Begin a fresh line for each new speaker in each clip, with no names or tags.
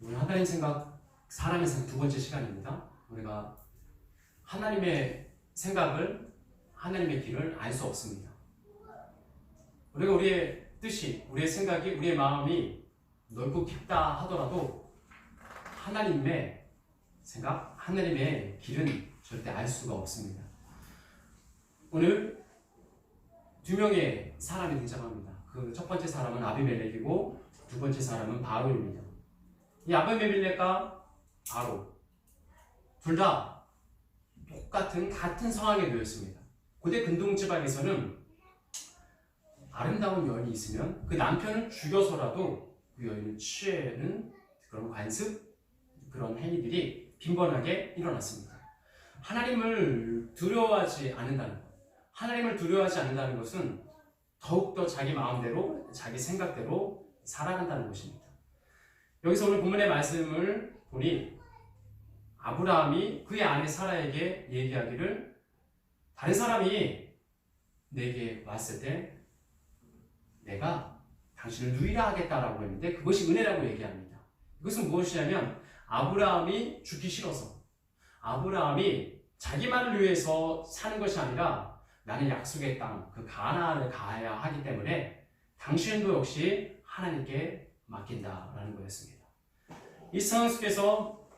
오늘 하나님 생각, 사람의 생각 두 번째 시간입니다. 우리가 하나님의 생각을, 하나님의 길을 알 수 없습니다. 우리가 우리의 뜻이, 우리의 생각이, 우리의 마음이 넓고 깊다 하더라도 하나님의 생각, 하나님의 길은 절대 알 수가 없습니다. 오늘 두 명의 사람이 등장합니다. 그 첫 번째 사람은 아비멜렉이고 두 번째 사람은 바로입니다. 이 아비멜렉과 바로 둘 다 같은 상황에 놓였습니다. 고대 근동 지방에서는 아름다운 여인이 있으면 그 남편을 죽여서라도 그 여인을 취하는 그런 관습, 그런 행위들이 빈번하게 일어났습니다. 하나님을 두려워하지 않는다는 것, 하나님을 두려워하지 않는다는 것은 더욱더 자기 마음대로, 자기 생각대로 살아간다는 것입니다. 여기서 오늘 본문의 말씀을 보니 아브라함이 그의 아내 사라에게 얘기하기를, 다른 사람이 내게 왔을 때 내가 당신을 누이라 하겠다라고 했는데 그것이 은혜라고 얘기합니다. 이것은 무엇이냐면 아브라함이 죽기 싫어서, 아브라함이 자기만을 위해서 사는 것이 아니라 나는 약속의 땅, 그 가나안을 가야 하기 때문에 당신도 역시 하나님께 맡긴다라는 거였습니다. 이 상황 속에서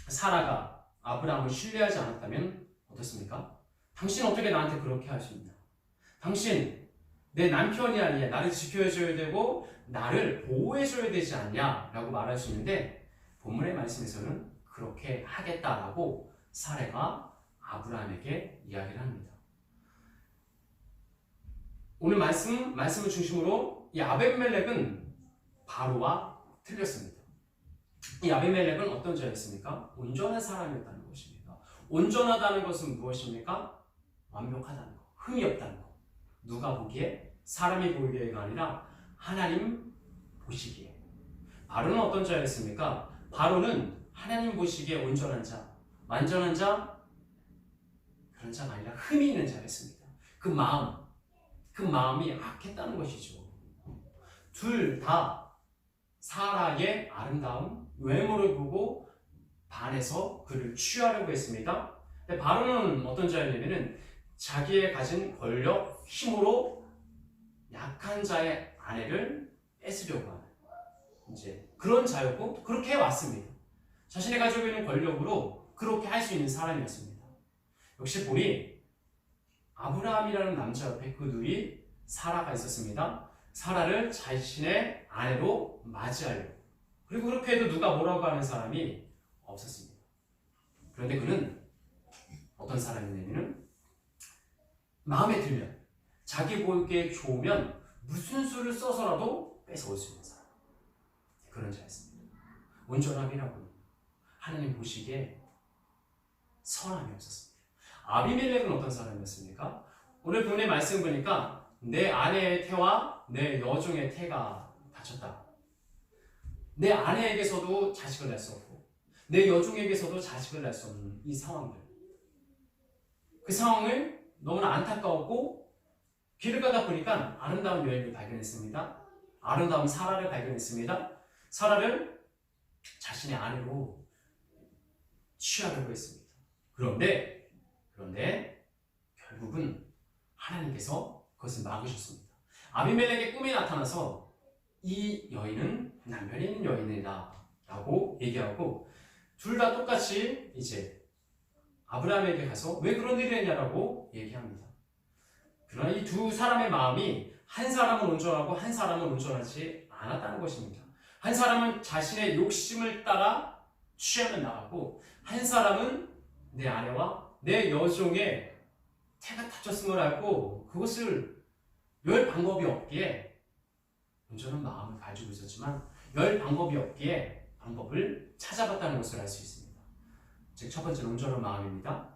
사라가 아브라함을 신뢰하지 않았다면 어떻습니까? 당신 어떻게 나한테 그렇게 할 수 있나? 당신 내 남편이 아니야. 나를 지켜줘야 되고 나를 보호해줘야 되지 않냐? 라고 말할 수 있는데 본문의 말씀에서는 그렇게 하겠다라고 사라가 아브라함에게 이야기를 합니다. 오늘 말씀을 중심으로 이 아비멜렉은 바로와 틀렸습니다. 이 아비멜렉은 어떤 자였습니까? 온전한 사람이었다는 것입니다. 온전하다는 것은 무엇입니까? 완벽하다는 것, 흠이 없다는 것. 누가 보기에? 사람이 보기에가 아니라 하나님 보시기에. 바로는 어떤 자였습니까? 바로는 하나님 보시기에 온전한 자, 완전한 자, 그런 자가 아니라 흠이 있는 자였습니다. 그 마음이 악했다는 것이죠. 둘 다 사라의 아름다운 외모를 보고 반해서 그를 취하려고 했습니다. 근데 바로는 어떤 자였냐면은 자기의 가진 권력, 힘으로 약한 자의 아내를 뺏으려고 하는 이제 그런 자였고 그렇게 해왔습니다. 자신이 가지고 있는 권력으로 그렇게 할 수 있는 사람이었습니다. 역시 보니 아브라함이라는 남자 옆에 그 누이 사라가 있었습니다. 사라를 자신의 아내로 맞이하려고. 그리고 그렇게 해도 누가 뭐라고 하는 사람이 없었습니다. 그런데 그는 어떤 사람이냐면 마음에 들면, 자기 보기에 좋으면 무슨 수를 써서라도 뺏어올 수 있는 사람. 그런 자였습니다. 온전함이라고 하나님 보시기에 선함이 없었습니다. 아비멜렉은 어떤 사람이었습니까? 오늘 본문의 말씀 보니까 내 아내의 태와 내 여종의 태가 다쳤다. 내 아내에게서도 자식을 낳을 수 없고 내 여종에게서도 자식을 낳을 수 없는 이 상황들. 그 상황을 너무나 안타까웠고 길을 가다 보니까 아름다운 여인을 발견했습니다. 아름다운 사라를 발견했습니다. 사라를 자신의 아내로 취하려고 했습니다. 그런데 결국은 하나님께서 그것을 막으셨습니다. 아비멜렉의 꿈이 나타나서 이 여인은 남편이 있는 여인이다 라고 얘기하고 둘 다 똑같이 이제 아브라함에게 가서 왜 그런 일이 했냐라고 얘기합니다. 그러나 이 두 사람의 마음이 한 사람은 온전하고 한 사람은 온전하지 않았다는 것입니다. 한 사람은 자신의 욕심을 따라 취하며 나가고 한 사람은 내 아내와 내 여종의 태가 다쳤음을 알고 그것을 열 방법이 없기에 온전한 마음을 가지고 있었지만 열 방법이 없기에 방법을 찾아봤다는 것을 알 수 있습니다. 즉 첫 번째는 온전한 마음입니다.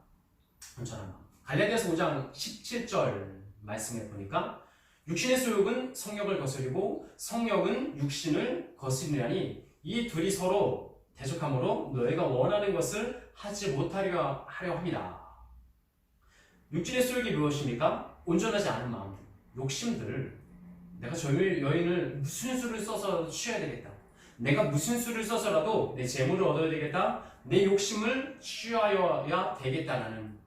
온전한 마음. 갈라디아서 5장 17절 말씀에 보니까 육신의 소욕은 성욕을 거스리고 성욕은 육신을 거스리라니 이 둘이 서로 대적하므로 너희가 원하는 것을 하지 못하려 합니다. 육신의 소욕이 무엇입니까? 온전하지 않은 마음들, 욕심들. 내가 저 여인을 무슨 수를 써서 취해야 되겠다. 내가 무슨 수를 써서라도 내 재물을 얻어야 되겠다. 내 욕심을 취하여야 되겠다라는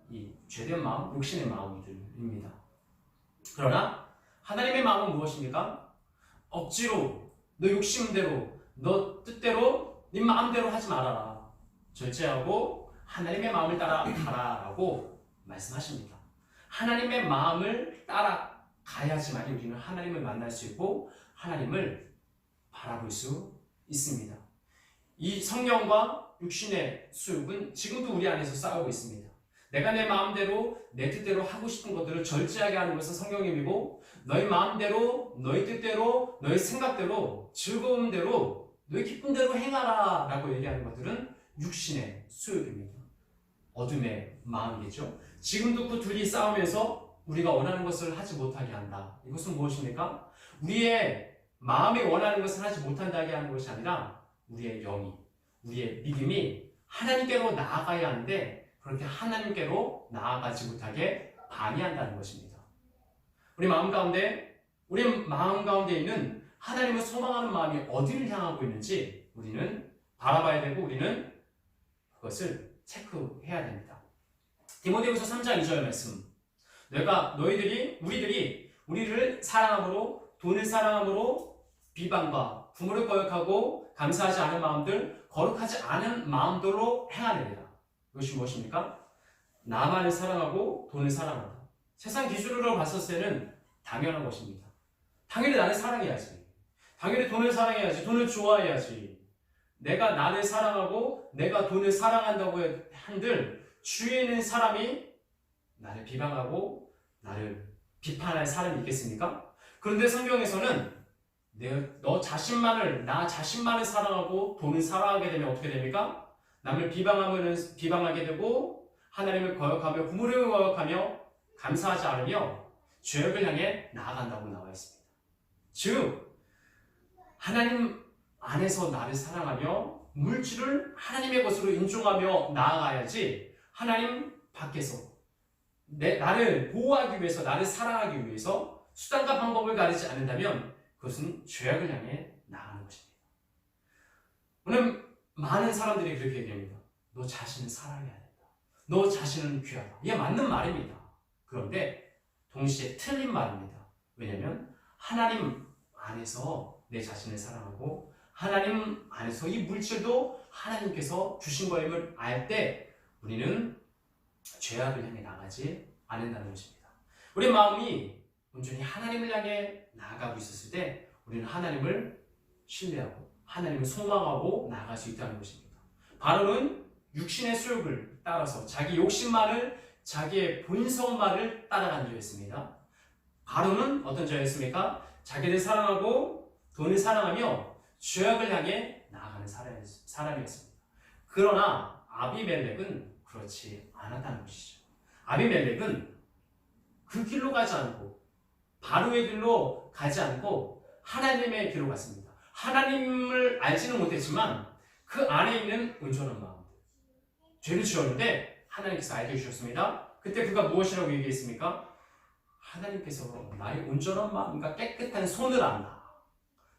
이 죄된 마음, 욕심의 마음들입니다. 그러나 하나님의 마음은 무엇입니까? 억지로 너 욕심대로 너 뜻대로 네 마음대로 하지 말아라. 절제하고 하나님의 마음을 따라가라라고 말씀하십니다. 하나님의 마음을 따라가야지만 우리는 하나님을 만날 수 있고 하나님을 바라볼 수 있습니다. 이 성령과 육신의 수욕은 지금도 우리 안에서 싸우고 있습니다. 내가 내 마음대로 내 뜻대로 하고 싶은 것들을 절제하게 하는 것은 성령님이고 너희 마음대로 너희 뜻대로 너희 생각대로 즐거움대로 너희 기쁨대로 행하라 라고 얘기하는 것들은 육신의 수욕입니다. 어둠의 마음이겠죠. 지금도 그 둘이 싸우면서 우리가 원하는 것을 하지 못하게 한다. 이것은 무엇입니까? 우리의 마음이 원하는 것을 하지 못한다게 하는 것이 아니라 우리의 영이, 우리의 믿음이 하나님께로 나아가야 하는데 그렇게 하나님께로 나아가지 못하게 방해한다는 것입니다. 우리 마음 가운데 있는 하나님을 소망하는 마음이 어디를 향하고 있는지 우리는 바라봐야 되고 우리는 그것을 체크해야 됩니다. 디모데후서 3장 2절 말씀. 우리를 사랑함으로 돈을 사랑함으로 비방과 부모를 거역하고 감사하지 않은 마음들, 거룩하지 않은 마음들로 행하느니라. 이것이 무엇입니까? 나만을 사랑하고 돈을 사랑한다. 세상 기준으로 봤을 때는 당연한 것입니다. 당연히 나를 사랑해야지. 당연히 돈을 사랑해야지. 돈을 좋아해야지. 내가 나를 사랑하고 내가 돈을 사랑한다고 한들 주위에 있는 사람이 나를 비방하고 나를 비판할 사람이 있겠습니까? 그런데 성경에서는 나 자신만을 사랑하고 돈을 사랑하게 되면 어떻게 됩니까? 남을 비방하게 되고 하나님을 거역하며 부모를 거역하며 감사하지 않으며 죄악을 향해 나아간다고 나와 있습니다. 즉 하나님 안에서 나를 사랑하며 물질을 하나님의 것으로 인정하며 나아가야지 하나님 밖에서 나를 보호하기 위해서 나를 사랑하기 위해서 수단과 방법을 가리지 않는다면 그것은 죄악을 향해 나아가는 것입니다. 오늘 많은 사람들이 그렇게 얘기합니다. 너 자신을 사랑해야 된다. 너 자신은 귀하다. 이게 맞는 말입니다. 그런데 동시에 틀린 말입니다. 왜냐하면 하나님 안에서 내 자신을 사랑하고 하나님 안에서 이 물질도 하나님께서 주신 것임을 알 때 우리는 죄악을 향해 나가지 않는다는 것입니다. 우리 마음이 온전히 하나님을 향해 나아가고 있었을 때 우리는 하나님을 신뢰하고 하나님을 소망하고 나아갈 수 있다는 것입니다. 바로는 육신의 수욕을 따라서 자기 욕심만을 자기의 본성만을 따라간 자였습니다. 바로는 어떤 자였습니까? 자기를 사랑하고 돈을 사랑하며 죄악을 향해 나아가는 사람이었습니다. 그러나 아비멜렉은 그렇지 않았다는 것이죠. 아비멜렉은 그 길로 가지 않고 바로의 길로 가지 않고 하나님의 길로 갔습니다. 하나님을 알지는 못했지만 그 안에 있는 온전한 마음들, 죄를 지었는데 하나님께서 알게 해주셨습니다. 그때 그가 무엇이라고 얘기했습니까? 하나님께서 나의 온전한 마음과 깨끗한 손을 안다.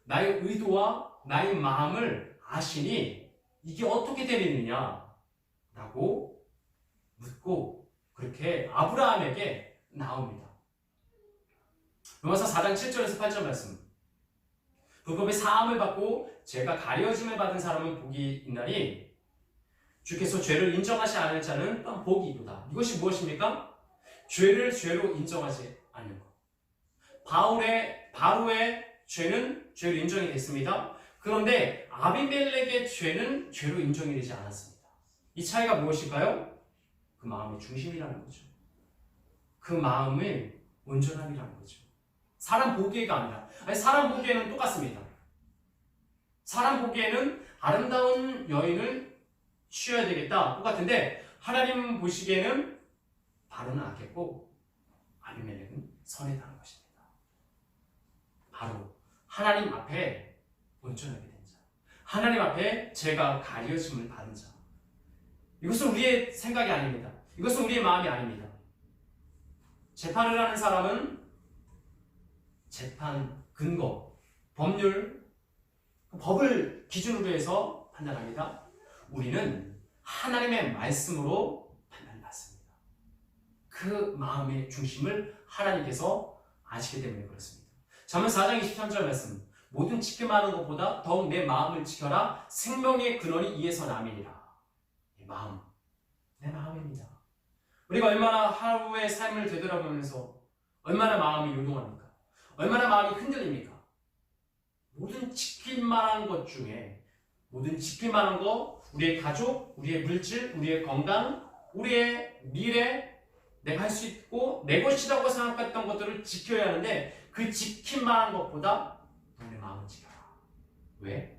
나의 의도와 나의 마음을 아시니 이게 어떻게 되느냐 라고 묻고 그렇게 아브라함에게 나옵니다. 로마서 4장 7절에서 8절 말씀. 불법의 사함을 받고 죄가 가려짐을 받은 사람은 복이 있나니 주께서 죄를 인정하지 않을 자는 또한 복이 있도다. 이것이 무엇입니까? 죄를 죄로 인정하지 않는 것. 바로의 죄는 죄로 인정이 됐습니다. 그런데 아비멜렉의 죄는 죄로 인정이 되지 않았습니다. 이 차이가 무엇일까요? 그 마음의 중심이라는 거죠. 그 마음의 온전함이라는 거죠. 사람 보기에가 아니라, 사람 보기에는 똑같습니다. 사람 보기에는 아름다운 여인을 취해야 되겠다 똑같은데 하나님 보시기에는 바로는 악했고 아비멜렉은 선했다는 것입니다. 바로 하나님 앞에 온전하게 된 자, 하나님 앞에 죄가 가려짐을 받은 자. 이것은 우리의 생각이 아닙니다. 이것은 우리의 마음이 아닙니다. 재판을 하는 사람은 재판 근거, 법률, 법을 기준으로 해서 판단합니다. 우리는 하나님의 말씀으로 판단받습니다. 그 마음의 중심을 하나님께서 아시기 때문에 그렇습니다. 잠언 4장 23절 말씀, 모든 지킴하는 것보다 더욱 내 마음을 지켜라. 생명의 근원이 이에서 남이니라. 마음, 내 마음입니다. 우리가 얼마나 하루의 삶을 되돌아보면서 얼마나 마음이 요동합니까? 얼마나 마음이 흔들립니까? 모든 지킬 만한 것 중에, 모든 지킬 만한 것, 우리의 가족, 우리의 물질, 우리의 건강, 우리의 미래, 내가 할 수 있고 내 것이라고 생각했던 것들을 지켜야 하는데, 그 지킬 만한 것보다 내 마음을 지켜라. 왜?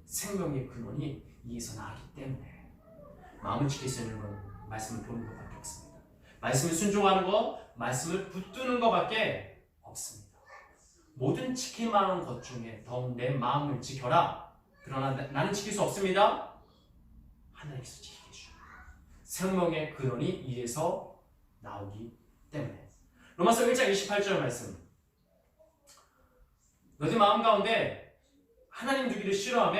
생명의 근원이 이에서 나기 때문에. 마음을 지킬 수 있는 건 말씀을 보는 것밖에 없습니다. 말씀을 순종하는 것, 말씀을 붙드는 것밖에 없습니다. 모든 지킬 만한 것 중에 더욱 내 마음을 지켜라. 그러나 나는 지킬 수 없습니다. 하나님께서 지키게 주십니다. 생명의 근원이 이에서 나오기 때문에. 로마서 1장 28절 말씀, 너희 마음 가운데 하나님 두기를 싫어하며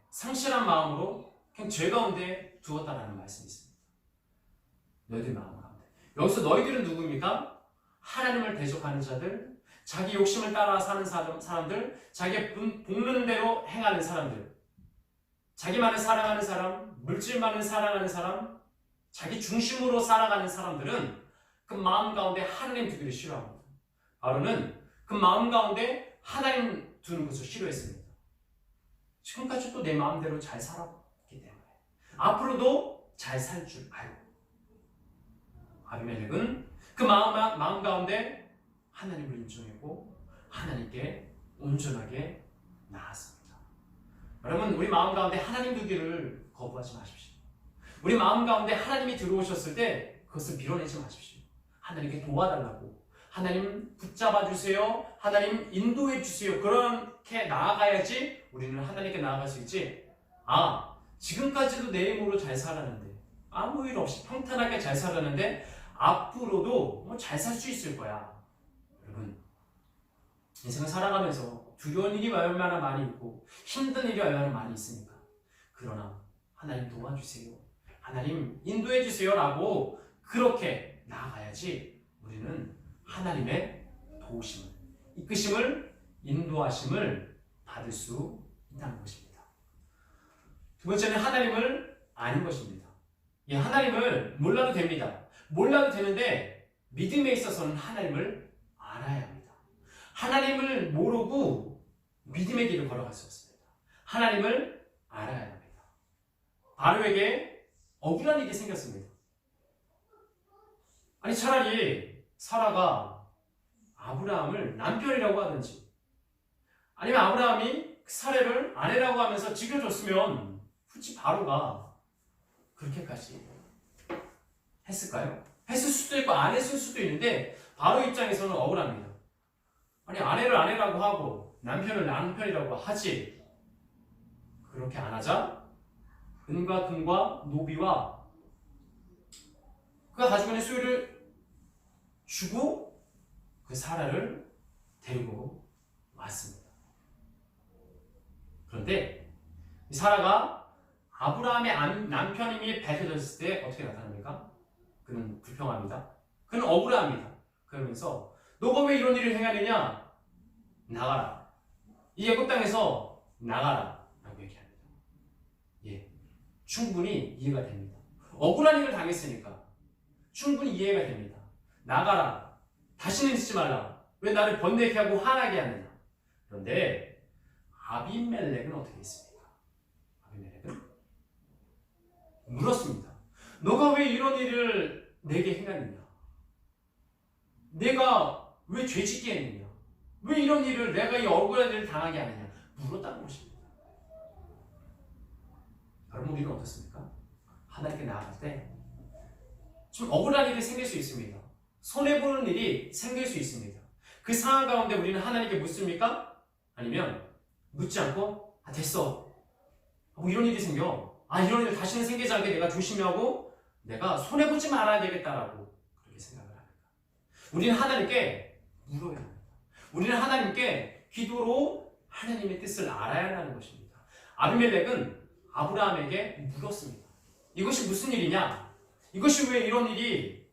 상실한 마음으로 그냥 죄 가운데 두었다라는 말씀이 있습니다. 너희들 마음 가운데. 여기서 너희들은 누구입니까? 하나님을 대적하는 자들, 자기 욕심을 따라 사는 사람들, 자기 복는 대로 행하는 사람들, 자기만을 사랑하는 사람, 물질만을 사랑하는 사람, 자기 중심으로 살아가는 사람들은 그 마음 가운데 하나님 두기를 싫어합니다. 바로는 그 마음 가운데 하나님 두는 것을 싫어했습니다. 지금까지 또 내 마음대로 잘 살았기 때문에 앞으로도 잘 살 줄 알고, 아비멜렉은 그 마음 가운데 하나님을 인정했고 하나님께 온전하게 나았습니다. 여러분, 우리 마음 가운데 하나님 두기를 거부하지 마십시오. 우리 마음 가운데 하나님이 들어오셨을 때 그것을 밀어내지 마십시오. 하나님께 도와달라고, 하나님 붙잡아 주세요, 하나님 인도해 주세요, 그렇게 나아가야지 우리는 하나님께 나아갈 수 있지. 지금까지도 내 힘으로 잘 살았는데, 아무 일 없이 평탄하게 잘 살았는데 앞으로도 잘 살 수 있을 거야. 여러분, 인생을 살아가면서 두려운 일이 얼마나 많이 있고 힘든 일이 얼마나 많이 있습니까? 그러나 하나님 도와주세요, 하나님 인도해 주세요 라고 그렇게 나아가야지 우리는 하나님의 도우심을, 이끄심을, 인도하심을 받을 수 있다는 것입니다. 두 번째는 하나님을 아는 것입니다. 하나님을 몰라도 됩니다. 몰라도 되는데 믿음에 있어서는 하나님을 알아야 합니다. 하나님을 모르고 믿음의 길을 걸어갈 수 없습니다. 하나님을 알아야 합니다. 바로에게 억울한 일이 생겼습니다. 아니, 차라리 사라가 아브라함을 남편이라고 하든지, 아니면 아브라함이 사례를 아내라고 하면서 지켜줬으면 굳이 바로가 그렇게까지 했을까요? 했을 수도 있고 안 했을 수도 있는데 바로 입장에서는 억울합니다. 아니, 아내를 아내라고 하고 남편을 남편이라고 하지, 그렇게 안 하자 은과 금과 노비와 그가 가지고 있는 소유를 주고 그 사라를 데리고 왔습니다. 그런데 이 사라가 아브라함의 남편임이 밝혀졌을 때 어떻게 나타납니까? 그는 불평합니다. 그는 억울합니다. 그러면서 너가 왜 이런 일을 행하느냐? 나가라. 이 애굽 땅에서 나가라 라고 얘기합니다. 충분히 이해가 됩니다. 억울한 일을 당했으니까 충분히 이해가 됩니다. 나가라. 다시는 있지 말라. 왜 나를 번뇌케 하고 화나게 하느냐? 그런데 아비멜렉은 어떻게 했습니까? 아비멜렉은 물었습니다. 너가 왜 이런 일을 내게 행하느냐? 내가 왜 죄짓게 했느냐? 왜 이런 일을, 내가 이 억울한 일을 당하게 하느냐? 물었다는 것입니다. 여러분, 우리는 어떻습니까? 하나님께 나아갈 때 좀 억울한 일이 생길 수 있습니다. 손해보는 일이 생길 수 있습니다. 그 상황 가운데 우리는 하나님께 묻습니까? 아니면 묻지 않고 됐어, 이런 일이 생겨, 이런 일 다시는 생기지 않게 내가 조심하고 내가 손해보지 말아야 되겠다라고 그렇게 생각을 합니다. 우리는 하나님께 물어야 합니다. 우리는 하나님께 기도로 하나님의 뜻을 알아야 한다는 것입니다. 아비멜렉은 아브라함에게 물었습니다. 이것이 무슨 일이냐? 이것이 왜 이런 일이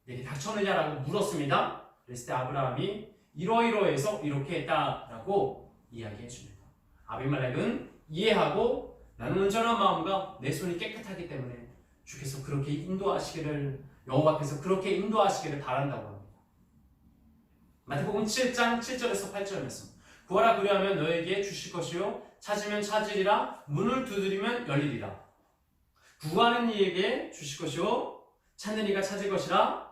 내게 닥쳤느냐라고 물었습니다. 그랬을 때 아브라함이 이러이러해서 이렇게 했다라고 이야기해 줍니다. 아비멜렉은 이해하고 나는 온전한 마음과 내 손이 깨끗하기 때문에 주께서 그렇게 인도하시기를 여호와께서 그렇게 인도하시기를 바란다고 합니다. 마태복음 7장 7절에서 8절 말씀. 구하라 그리하면 너에게 주실 것이요 찾으면 찾으리라 문을 두드리면 열리리라. 구하는 이에게 주실 것이요 찾는 이가 찾을 것이라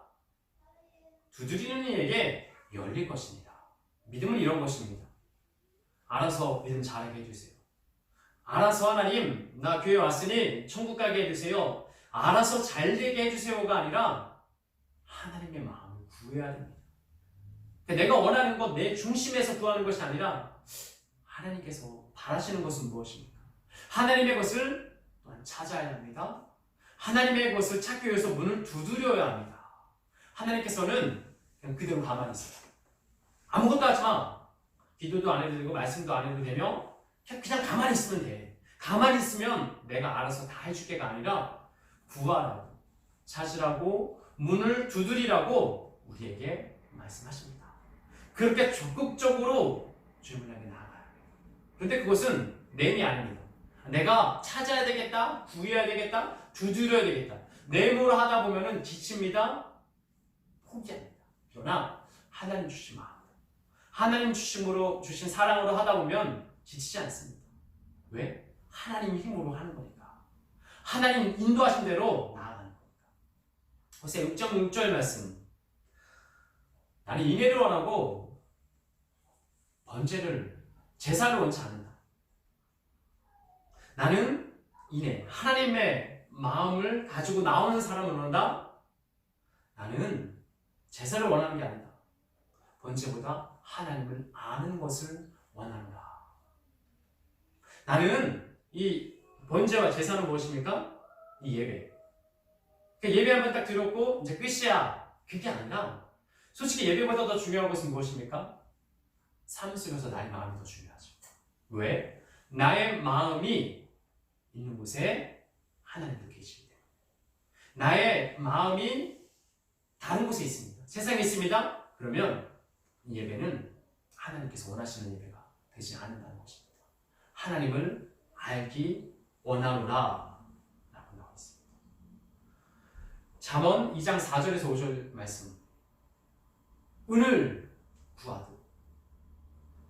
두드리는 이에게 열릴 것입니다. 믿음은 이런 것입니다. 알아서 믿음 잘하게 해주세요. 알아서 하나님 나 교회 왔으니 천국 가게 해주세요. 알아서 잘 되게 해주세요가 아니라 하나님의 마음을 구해야 됩니다. 내가 원하는 것, 내 중심에서 구하는 것이 아니라 하나님께서 바라시는 것은 무엇입니까? 하나님의 것을 또한 찾아야 합니다. 하나님의 것을 찾기 위해서 문을 두드려야 합니다. 하나님께서는 그냥 그대로 가만히 있어요. 아무것도 하지 마. 기도도 안 해도 되고 말씀도 안 해도 되며 그냥 가만히 있으면 돼. 가만히 있으면 내가 알아서 다 해줄게가 아니라 구하라고, 찾으라고, 문을 두드리라고 우리에게 말씀하십니다. 그렇게 적극적으로 주님을 향해 나아가야 해요. 그런데 그것은 내미 아닙니다. 내가 찾아야 되겠다, 구해야 되겠다, 두드려야 되겠다. 내모로 하다 보면은 지칩니다. 포기합니다. 그러나 하나님 주신 마음, 하나님 주심으로 주신 사랑으로 하다 보면 지치지 않습니다. 왜? 하나님 힘으로 하는 거니까. 하나님 인도하신 대로 나아가는 거니까. 호세아 6장 6절 말씀. 나는 인애를 원하고 번제를 제사를 원치 않는다. 나는 인애, 하나님의 마음을 가지고 나오는 사람을 원한다. 나는 제사를 원하는 게 아니다. 번제보다 하나님을 아는 것을 원하노라. 나는 이 번제와 제사는 무엇입니까? 이 예배. 그러니까 예배 한번 딱 드렸고 이제 끝이야. 그게 아니라 솔직히 예배보다 더 중요한 것은 무엇입니까? 삶 속에서 나의 마음이 더 중요하죠. 왜? 나의 마음이 있는 곳에 하나님도 계시기 때문에. 나의 마음이 다른 곳에 있습니다. 세상에 있습니다. 그러면 이 예배는 하나님께서 원하시는 예배가 되지 않는다는 것입니다. 하나님을 알기 원하노라 라고 나와 있습니다. 잠언 2장 4절에서 5절 말씀. 은을 구하듯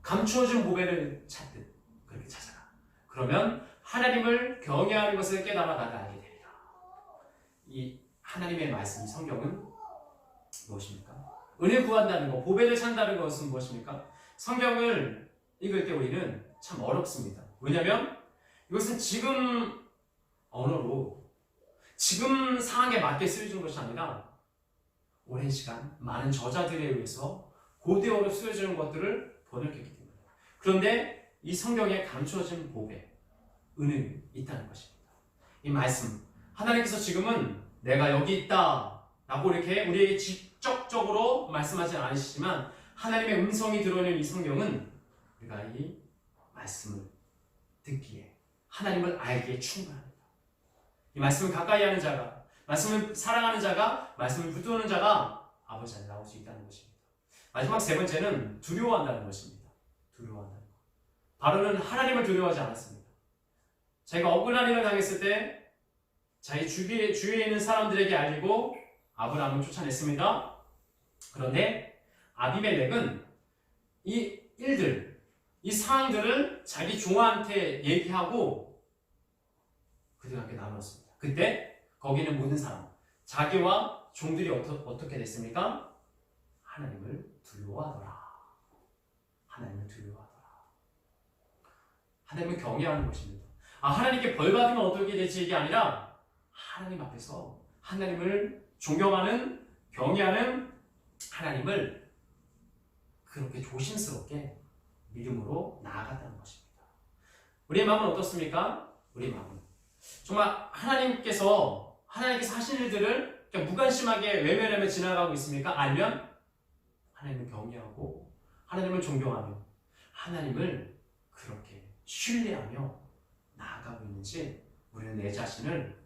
감추어진 보배를 찾듯 그렇게 찾아라. 그러면 하나님을 경외하는 것을 깨달아 나가 알게 되리라. 이 하나님의 말씀, 성경은 무엇입니까? 은혜 구한다는 것, 보배를 찾는다는 것은 무엇입니까? 성경을 읽을 때 우리는 참 어렵습니다. 왜냐하면 이것은 지금 언어로 지금 상황에 맞게 쓰여진 것이 아니라 오랜 시간 많은 저자들에 의해서 고대어로 쓰여지는 것들을 번역했기 때문에. 그런데 이 성경에 감추어진 보배, 은혜가 있다는 것입니다. 이 말씀, 하나님께서 지금은 내가 여기 있다 라고 이렇게 우리에게 직접적으로 말씀하지 않으시지만 하나님의 음성이 들어오는 이 성경은 우리가 이 말씀을 듣기에 하나님을 알기에 충분합니다. 이 말씀을 가까이 하는 자가, 말씀을 사랑하는 자가, 말씀을 붙드는 자가 아버지 안에 나올 수 있다는 것입니다. 마지막 세 번째는 두려워한다는 것입니다. 두려워한다는 것. 바로는 하나님을 두려워하지 않았습니다. 자기가 억울한 일을 당했을 때 자기 주위에 있는 사람들에게 알리고 아브라함을 쫓아냈습니다. 그런데 아비멜렉은 이 일들, 이 상황들을 자기 종한테 얘기하고 그들과 함께 나눴습니다. 그때 거기는 모든 사람, 자기와 종들이 어떻게 됐습니까? 하나님을 두려워하더라. 하나님을 두려워하더라. 하나님을 경외하는 것입니다. 하나님께 벌 받으면 어떻게 될지 이게 아니라 하나님 앞에서 하나님을 존경하는, 경외하는 하나님을 그렇게 조심스럽게 믿음으로 나아갔다는 것입니다. 우리의 마음은 어떻습니까? 우리의 마음은 정말 하나님께서 하신 일들을 무관심하게 외면하며 지나가고 있습니까? 아니면 하나님을 경외하고 하나님을 존경하며 하나님을 그렇게 신뢰하며 나아가고 있는지 우리는 내 자신을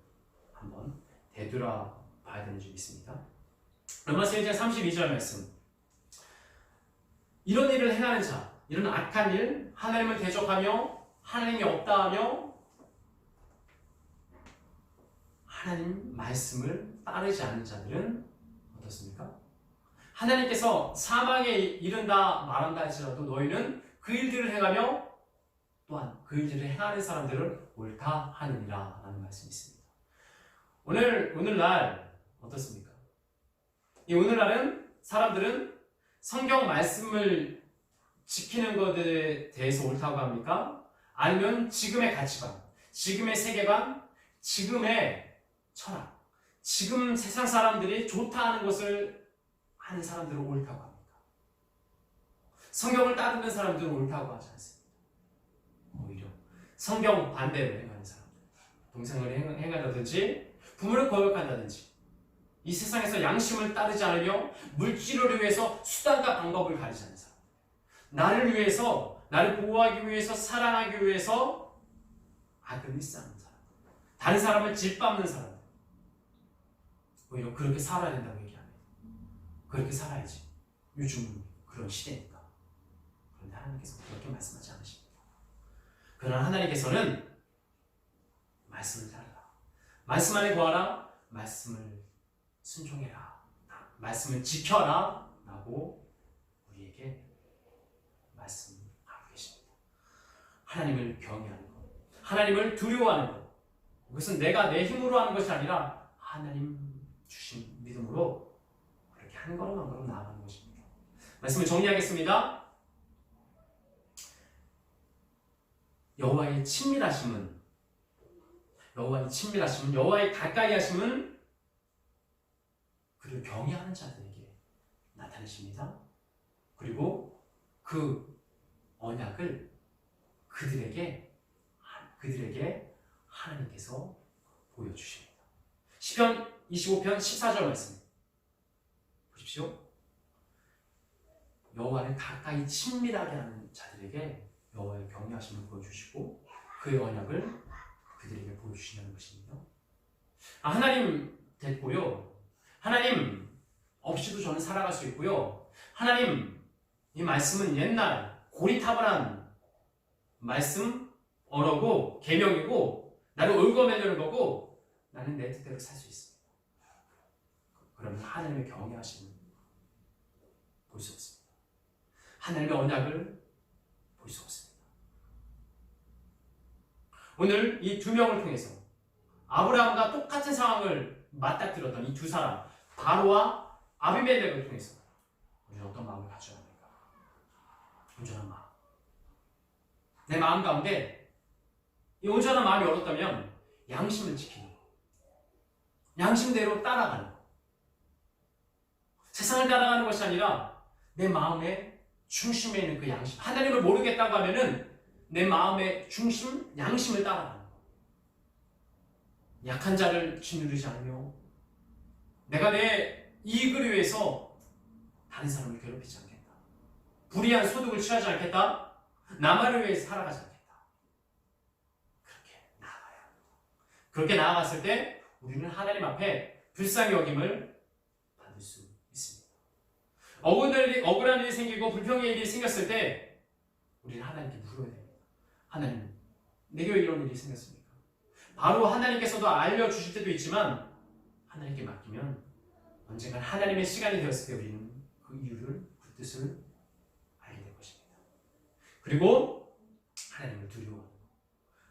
한번 되돌아봐야 되는 점이 있습니다. 로마서 1장 32절 말씀. 이런 일을 행하는 자, 이런 악한 일, 하나님을 대적하며 하나님이 없다 하며 하나님 말씀을 따르지 않는 자들은 어떻습니까? 하나님께서 사망에 이른다 말한다 할지라도 너희는 그 일들을 행하며 또한 그 일들을 행하는 사람들을 옳다 하느니라 라는 말씀이 있습니다. 오늘날 어떻습니까? 이 오늘날은 사람들은 성경 말씀을 지키는 것에 대해서 옳다고 합니까? 아니면 지금의 가치관, 지금의 세계관, 지금의 철학, 지금 세상 사람들이 좋다 하는 것을 하는 사람들을 옳다고 합니까? 성경을 따르는 사람들은 옳다고 하지 않습니다. 오히려 성경 반대로 행하는 사람들, 동생을 행한다든지 부모를 거역한다든지 이 세상에서 양심을 따르지 않으며 물질을 위해서 수단과 방법을 가리지 않는 사람, 나를 위해서, 나를 보호하기 위해서, 사랑하기 위해서 악을 일삼는 사람, 다른 사람을 짓밟는 사람, 오히려 그렇게 살아야 된다고 얘기합니다. 그렇게 살아야지. 요즘은 그런 시대니까. 그런데 하나님께서 그렇게 말씀하지 않으십니다. 그러나 하나님께서는 말씀을 따르라, 말씀 안에 거하라, 말씀을 순종해라, 말씀을 지켜라 라고 우리에게 말씀하고 계십니다. 하나님을 경외하는 것, 하나님을 두려워하는 것, 그것은 내가 내 힘으로 하는 것이 아니라 하나님 주신 믿음으로 그렇게 한 걸음 한 걸음 나아가는 것입니다. 말씀을 정리하겠습니다. 여호와의 친밀하심은, 여호와의 가까이 하심은 그를 경외하는 자들에게 나타내십니다. 그리고 그 언약을 그들에게 하나님께서 보여주십니다. 시편 25편 14절 말씀 보십시오. 여호와를 가까이 친밀하게 하는 자들에게 여호와의 경외하심을 보여주시고 그의 언약을 그들에게 보여주시는 것입니다. 하나님 됐고요, 하나님 없이도 저는 살아갈 수 있고요, 하나님 이 말씀은 옛날 고리타분한 말씀 언어고 계명이고 나를 얽어매는 거고 나는 내 뜻대로 살 수 있습니다. 그러면 하나님의 경외하심을 볼 수 없습니다. 하나님의 언약을 볼 수 없습니다. 오늘 이 두 명을 통해서 아브라함과 똑같은 상황을 맞닥뜨렸던 이 두 사람, 바로와 아비멜렉을 통해서 우리는 어떤 마음을 가져야 합니까? 온전한 마음. 내 마음 가운데 이 온전한 마음이 얻었다면 양심을 지키는 것, 양심대로 따라가는 것, 세상을 따라가는 것이 아니라 내 마음의 중심에 있는 그 양심, 하나님을 모르겠다고 하면은 내 마음의 중심, 양심을 따라가는 것, 약한 자를 짓누르지 않으며 내가 내 이익을 위해서 다른 사람을 괴롭히지 않겠다, 불이한 소득을 취하지 않겠다, 나만을 위해서 살아가지 않겠다, 그렇게 나아가야 합니다. 그렇게 나아갔을 때 우리는 하나님 앞에 불쌍히 여김을 받을 수 있습니다. 억울한 일이 생기고 불평의 일이 생겼을 때 우리는 하나님께 물어야 됩니다. 하나님, 내게 왜 이런 일이 생겼습니까? 바로 하나님께서도 알려주실 때도 있지만 하나님께 맡기면 언젠가 하나님의 시간이 되었을 때 우리는 그 이유를, 그 뜻을 알게 될 것입니다. 그리고 하나님을 두려워하는 것,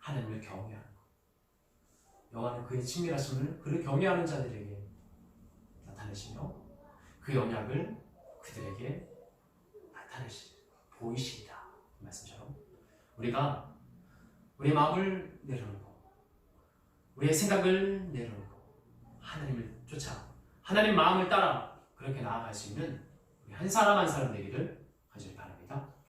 하나님을 경외하는 것, 여호와는 그의 친밀하심을 그를 경외하는 자들에게 나타내시며 그의 언약을 그들에게 보이시리라. 이 말씀처럼 우리가 우리의 마음을 내려놓고 우리의 생각을 내려놓고 하나님을 쫓아 하나님 마음을 따라 그렇게 나아갈 수 있는 우리 한 사람 한 사람 되기를